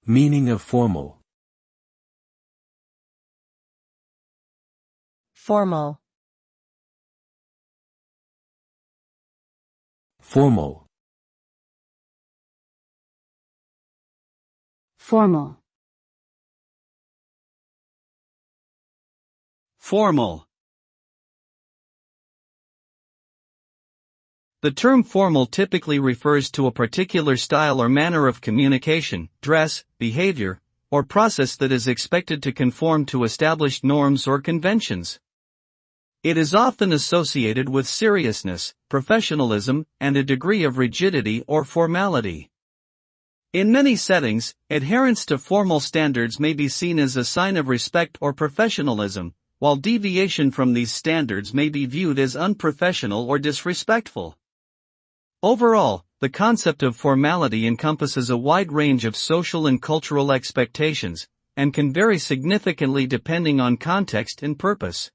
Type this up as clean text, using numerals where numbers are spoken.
Meaning of formal. Formal. Formal. Formal. Formal. The term formal typically refers to a particular style or manner of communication, dress, behavior, or process that is expected to conform to established norms or conventions. It is often associated with seriousness, professionalism, and a degree of rigidity or formality. In many settings, adherence to formal standards may be seen as a sign of respect or professionalism, while deviation from these standards may be viewed as unprofessional or disrespectful. Overall, the concept of formality encompasses a wide range of social and cultural expectations, and can vary significantly depending on context and purpose.